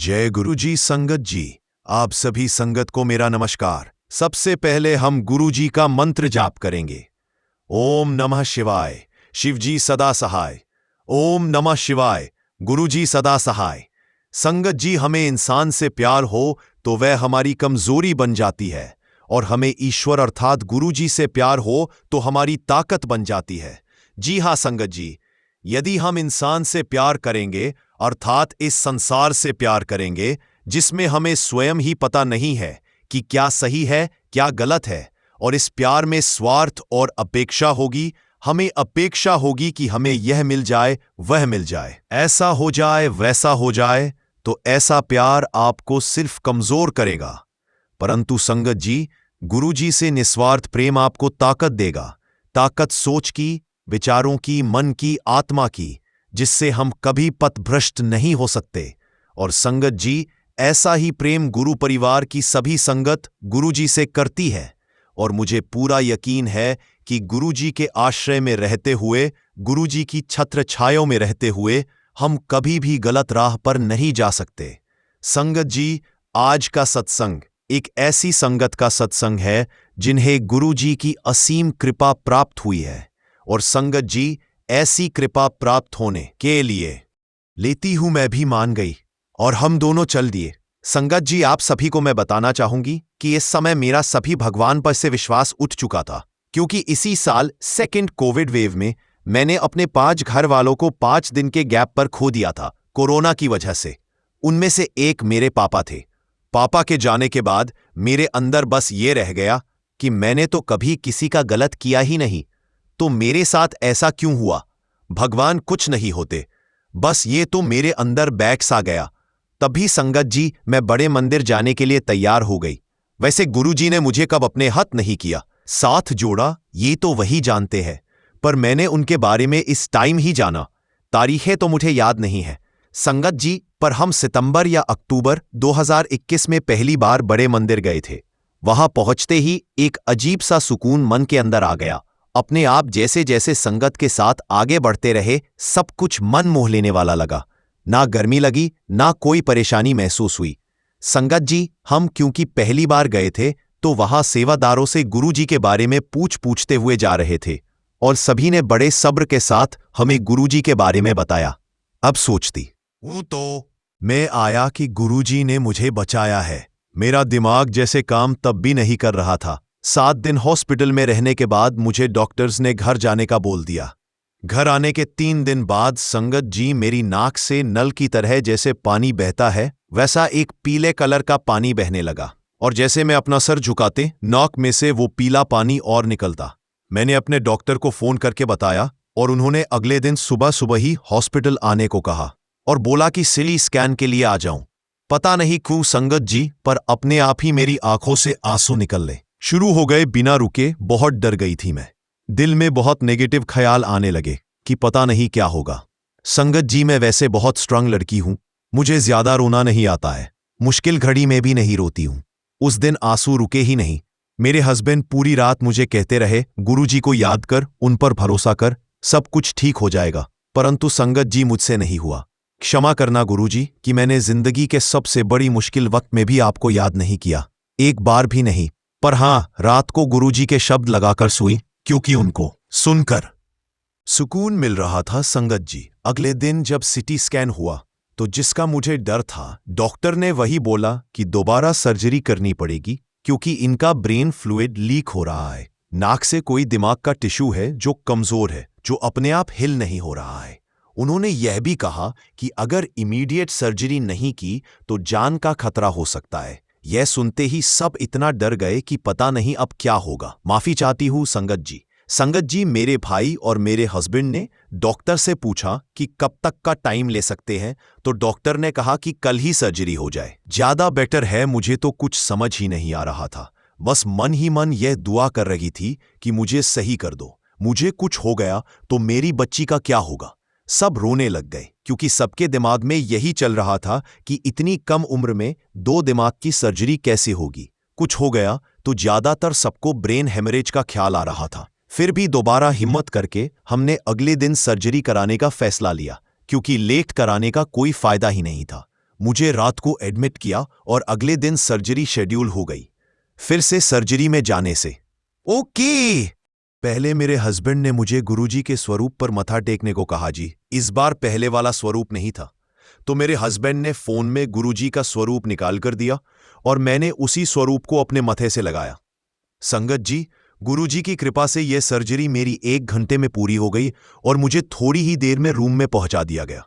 जय गुरु जी। संगत जी, आप सभी संगत को मेरा नमस्कार। सबसे पहले हम गुरु जी का मंत्र जाप करेंगे। ओम नमः शिवाय, शिव जी सदा सहाय। ओम नमः शिवाय, गुरु जी सदा सहाय। संगत जी, हमें इंसान से प्यार हो तो वह हमारी कमजोरी बन जाती है, और हमें ईश्वर अर्थात गुरु जी से प्यार हो तो हमारी ताकत बन जाती है। जी हाँ संगत जी, यदि हम इंसान से प्यार करेंगे अर्थात इस संसार से प्यार करेंगे जिसमें हमें स्वयं ही पता नहीं है कि क्या सही है क्या गलत है, और इस प्यार में स्वार्थ और अपेक्षा होगी। हमें अपेक्षा होगी कि हमें यह मिल जाए वह मिल जाए, ऐसा हो जाए वैसा हो जाए, तो ऐसा प्यार आपको सिर्फ कमजोर करेगा। परंतु संगत जी, गुरु जी से निस्वार्थ प्रेम आपको ताकत देगा। ताकत सोच की, विचारों की, मन की, आत्मा की, जिससे हम कभी पथभ्रष्ट नहीं हो सकते। और संगत जी, ऐसा ही प्रेम गुरु परिवार की सभी संगत गुरु जी से करती है, और मुझे पूरा यकीन है कि गुरु जी के आश्रय में रहते हुए, गुरु जी की छत्र छायों में रहते हुए हम कभी भी गलत राह पर नहीं जा सकते। संगत जी, आज का सत्संग एक ऐसी संगत का सत्संग है जिन्हें गुरु जी की असीम कृपा प्राप्त हुई है, और संगत जी, ऐसी कृपा प्राप्त होने के लिए लेती हूं मैं भी मान गई, और हम दोनों चल दिए। संगत जी, आप सभी को मैं बताना चाहूंगी कि इस समय मेरा सभी भगवान पर से विश्वास उठ चुका था, क्योंकि इसी साल सेकंड कोविड वेव में मैंने अपने 5 घर वालों को 5 दिन के गैप पर खो दिया था कोरोना की वजह से। उनमें से एक मेरे पापा थे। पापा के जाने के बाद मेरे अंदर बस ये रह गया कि मैंने तो कभी किसी का गलत किया ही नहीं, तो मेरे साथ ऐसा क्यों हुआ? भगवान कुछ नहीं होते, बस ये तो मेरे अंदर बैक सा गया। तभी संगत जी, मैं बड़े मंदिर जाने के लिए तैयार हो गई। वैसे गुरु जी ने मुझे कब अपने हाथ नहीं किया, साथ जोड़ा, ये तो वही जानते हैं, पर मैंने उनके बारे में इस टाइम ही जाना। तारीखें तो मुझे याद नहीं है संगत जी, पर हम सितंबर या अक्टूबर 2021 में पहली बार बड़े मंदिर गए थे। वहां पहुंचते ही एक अजीब सा सुकून मन के अंदर आ गया। अपने आप जैसे जैसे संगत के साथ आगे बढ़ते रहे, सब कुछ मन मोह लेने वाला लगा। ना गर्मी लगी, ना कोई परेशानी महसूस हुई। संगत जी, हम क्योंकि पहली बार गए थे तो वहां सेवादारों से गुरु जी के बारे में पूछते हुए जा रहे थे, और सभी ने बड़े सब्र के साथ हमें गुरु जी के बारे में बताया। अब सोचती हूं तो मैं आया कि गुरु जी ने मुझे बचाया है। मेरा दिमाग जैसे काम तब भी नहीं कर रहा था। 7 दिन हॉस्पिटल में रहने के बाद मुझे डॉक्टर्स ने घर जाने का बोल दिया। घर आने के 3 दिन बाद संगत जी, मेरी नाक से नल की तरह जैसे पानी बहता है वैसा एक पीले कलर का पानी बहने लगा, और जैसे मैं अपना सर झुकाते नाक में से वो पीला पानी और निकलता। मैंने अपने डॉक्टर को फोन करके बताया, और उन्होंने अगले दिन सुबह सुबह ही हॉस्पिटल आने को कहा और बोला कि सीटी स्कैन के लिए आ जाऊं। पता नहीं क्यों संगत जी, पर अपने आप ही मेरी आंखों से आंसू निकलने शुरू हो गए बिना रुके। बहुत डर गई थी मैं। दिल में बहुत नेगेटिव ख्याल आने लगे कि पता नहीं क्या होगा। संगत जी, मैं वैसे बहुत स्ट्रांग लड़की हूं, मुझे ज्यादा रोना नहीं आता है, मुश्किल घड़ी में भी नहीं रोती हूं। उस दिन आंसू रुके ही नहीं। मेरे हस्बैंड पूरी रात मुझे कहते रहे, गुरु जी को याद कर, उन पर भरोसा कर, सब कुछ ठीक हो जाएगा। परंतु संगत जी, मुझसे नहीं हुआ। क्षमा करना गुरु जी कि मैंने जिंदगी के सबसे बड़ी मुश्किल वक्त में भी आपको याद नहीं किया, एक बार भी नहीं। पर हां, रात को गुरु जी के शब्द लगाकर सोई, क्योंकि उनको सुनकर सुकून मिल रहा था। संगत जी, अगले दिन जब सीटी स्कैन हुआ तो जिसका मुझे डर था, डॉक्टर ने वही बोला कि दोबारा सर्जरी करनी पड़ेगी, क्योंकि इनका ब्रेन फ्लूइड लीक हो रहा है। नाक से कोई दिमाग का टिश्यू है जो कमजोर है, जो अपने आप हिल नहीं हो रहा है। उन्होंने यह भी कहा कि अगर इमीडिएट सर्जरी नहीं की तो जान का खतरा हो सकता है। यह सुनते ही सब इतना डर गए कि पता नहीं अब क्या होगा। माफी चाहती हूं संगत जी। संगत जी, मेरे भाई और मेरे हस्बैंड ने डॉक्टर से पूछा कि कब तक का टाइम ले सकते हैं, तो डॉक्टर ने कहा कि कल ही सर्जरी हो जाए, ज्यादा बेटर है। मुझे तो कुछ समझ ही नहीं आ रहा था, बस मन ही मन यह दुआ कर रही थी कि मुझे सही कर दो। मुझे कुछ हो गया तो मेरी बच्ची का क्या होगा? सब रोने लग गए, क्योंकि सबके दिमाग में यही चल रहा था कि इतनी कम उम्र में 2 दिमाग की सर्जरी कैसे होगी। कुछ हो गया तो ज्यादातर सबको ब्रेन हेमरेज का ख्याल आ रहा था। फिर भी दोबारा हिम्मत करके हमने अगले दिन सर्जरी कराने का फैसला लिया, क्योंकि लेट कराने का कोई फायदा ही नहीं था। मुझे रात को एडमिट किया और अगले दिन सर्जरी शेड्यूल हो गई। फिर से सर्जरी में जाने से ओके। पहले मेरे हस्बैंड ने मुझे गुरुजी के स्वरूप पर मथा टेकने को कहा जी। इस बार पहले वाला स्वरूप नहीं था, तो मेरे हस्बैंड ने फोन में गुरुजी का स्वरूप निकाल कर दिया और मैंने उसी स्वरूप को अपने मथे से लगाया। संगत जी, गुरुजी की कृपा से यह सर्जरी मेरी 1 घंटे में पूरी हो गई और मुझे थोड़ी ही देर में रूम में पहुंचा दिया गया।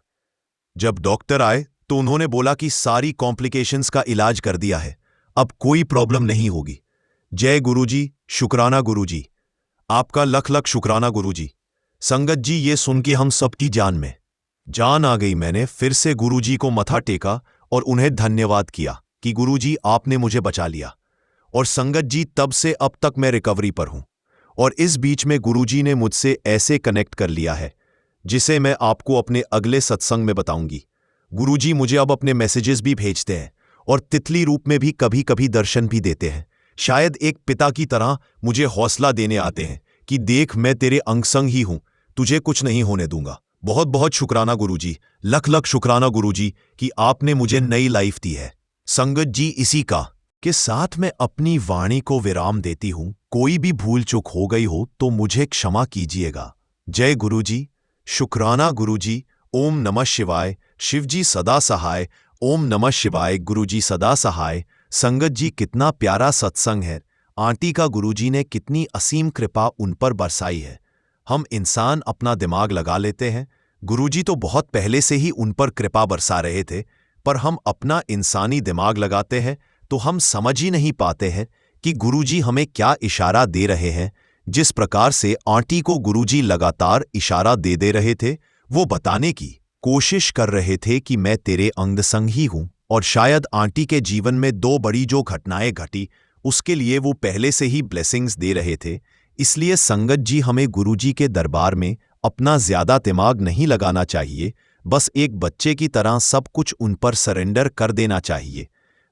जब डॉक्टर आए तो उन्होंने बोला कि सारी कॉम्प्लिकेशंस का इलाज कर दिया है, अब कोई प्रॉब्लम नहीं होगी। जय गुरुजी, शुक्राना गुरुजी, आपका लख लख शुक्राना गुरुजी। संगत जी, ये सुन के हम सबकी जान में जान आ गई। मैंने फिर से गुरुजी को मथा टेका और उन्हें धन्यवाद किया कि गुरुजी आपने मुझे बचा लिया। और संगत जी, तब से अब तक मैं रिकवरी पर हूं और इस बीच में गुरुजी ने मुझसे ऐसे कनेक्ट कर लिया है जिसे मैं आपको अपने अगले सत्संग में बताऊंगी। गुरुजी मुझे अब अपने मैसेजेस भी भेजते हैं और तितली रूप में भी कभी कभी दर्शन भी देते हैं। शायद एक पिता की तरह मुझे हौसला देने आते हैं कि देख, मैं तेरे अंग संग ही हूं, तुझे कुछ नहीं होने दूंगा। बहुत बहुत शुक्राना गुरुजी, लख लख शुक्राना गुरुजी कि आपने मुझे नई लाइफ दी है। संगत जी, इसी का के साथ मैं अपनी वाणी को विराम देती हूं। कोई भी भूल चूक हो गई हो तो मुझे क्षमा कीजिएगा। जय गुरुजी, शुक्राना गुरुजी। ओम नमः शिवाय। शिवजी सदा सहाय। ओम नमः शिवाय। गुरुजी सदा सहाय। संगत जी, कितना प्यारा सत्संग है। आंटी का गुरुजी ने कितनी असीम कृपा उन पर बरसाई है। हम इंसान अपना दिमाग लगा लेते हैं, गुरुजी तो बहुत पहले से ही उन पर कृपा बरसा रहे थे, पर हम अपना इंसानी दिमाग लगाते हैं तो हम समझ ही नहीं पाते हैं कि गुरुजी हमें क्या इशारा दे रहे हैं। जिस प्रकार से आंटी को गुरुजी लगातार इशारा दे रहे थे, वो बताने की कोशिश कर रहे थे कि मैं तेरे अंग संग ही हूं। और शायद आंटी के जीवन में 2 बड़ी जो घटनाएं घटी, उसके लिए वो पहले से ही ब्लेसिंग्स दे रहे थे। इसलिए संगत जी, हमें गुरुजी के दरबार में अपना ज्यादा दिमाग नहीं लगाना चाहिए, बस एक बच्चे की तरह सब कुछ उन पर सरेंडर कर देना चाहिए।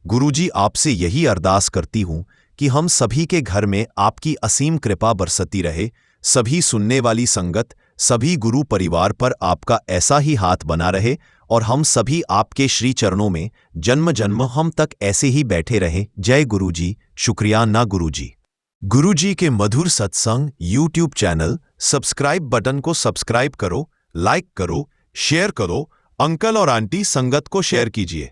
गुरुजी, आपसे यही अरदास करती हूं कि हम सभी के घर में आपकी असीम कृपा बरसती रहे। सभी सुनने वाली संगत, सभी गुरु परिवार पर आपका ऐसा ही हाथ बना रहे और हम सभी आपके श्री चरणों में जन्म जन्म हम तक ऐसे ही बैठे रहें। जय गुरुजी, शुक्रिया ना गुरुजी। गुरुजी के मधुर सत्संग यूट्यूब चैनल सब्सक्राइब बटन को सब्सक्राइब करो, लाइक करो, शेयर करो। अंकल और आंटी संगत को शेयर कीजिए।